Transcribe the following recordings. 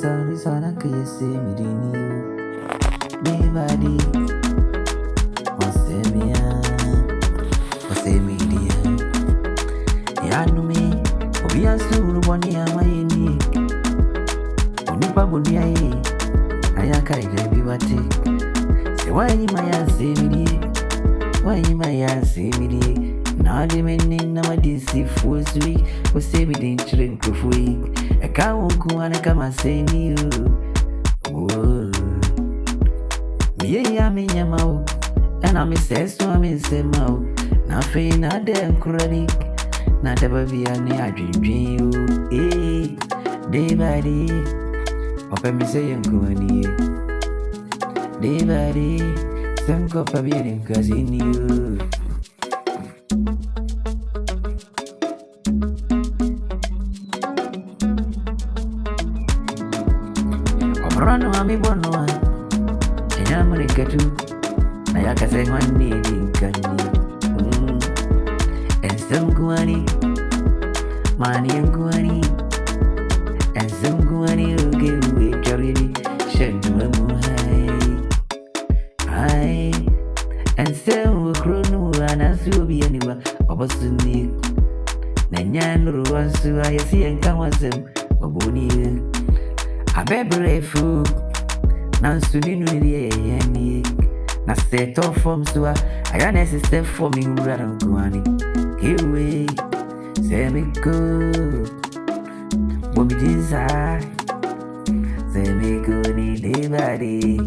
sorry, son, I could see me in you. Baby, what's me, dear? Ya know me, we are soon one year, my knee. Only Babunia, I can't be what it. Say, why you my say me, why you my say me? Now the men in our DC force week was saving the children proof week. A cow won't go and come and say me. Whoa, me, I'm in your mouth, and I'm a says to I'm in same mouth. Nothing, not damn chronic, not ever be a dream. Eh, day by day, open me say I'm going day by day, some cup of beer in cousin you. Run on me, one one. And I'm going to get you. I can say one needing candy. And some guani, money and guani. And some guani will give away charity. Shed to a moon high. And some will grow no and as you be anywhere. Opposite. Nanyan runs to I see and come with them. A bony. I better food. Now, soon will be a na set off from so I got a step for me rather go on it. Give away, say me good. What me desire, say me good day by day.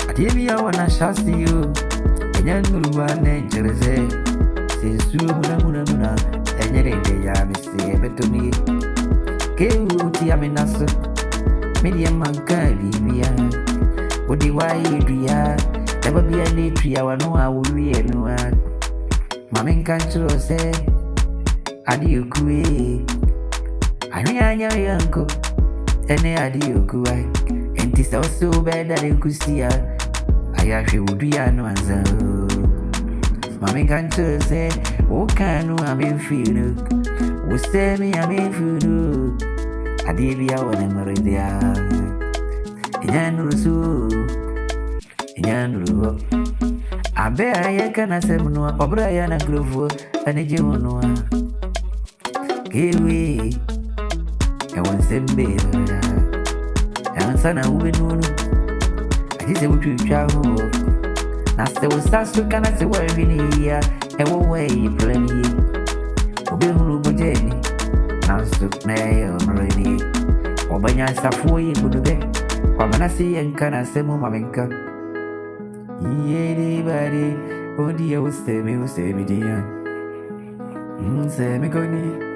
I give you I wanna shout to you. And you know one nature say, Muna, and you are Mr. to me. Kewuti Aminaso, medium man Caribia. What do I do? Never be a little, I know I will be a new one. Mamma can't say, Adieu, Kue. I know your uncle, and adieu, Kue. And it's also bad that you could see her. I actually would be an answer. Mammy can't say, oh, can I mean, feel? Who say me, I mean, feel? I did be our memory there. I bet I can say, no, a Brian and Grove, and a Jimono. Kiwi, I want some baby. And son, I will know. I just want to travel. Now, there was such a kind of word in here, and one way you play. Obi who will Jenny. Now, stoop nay or Marini. Or by your Safui, good day. Wamanasi and Kana Semo Maminka. Ye, buddy, oh dear, will say me, dear. Say me,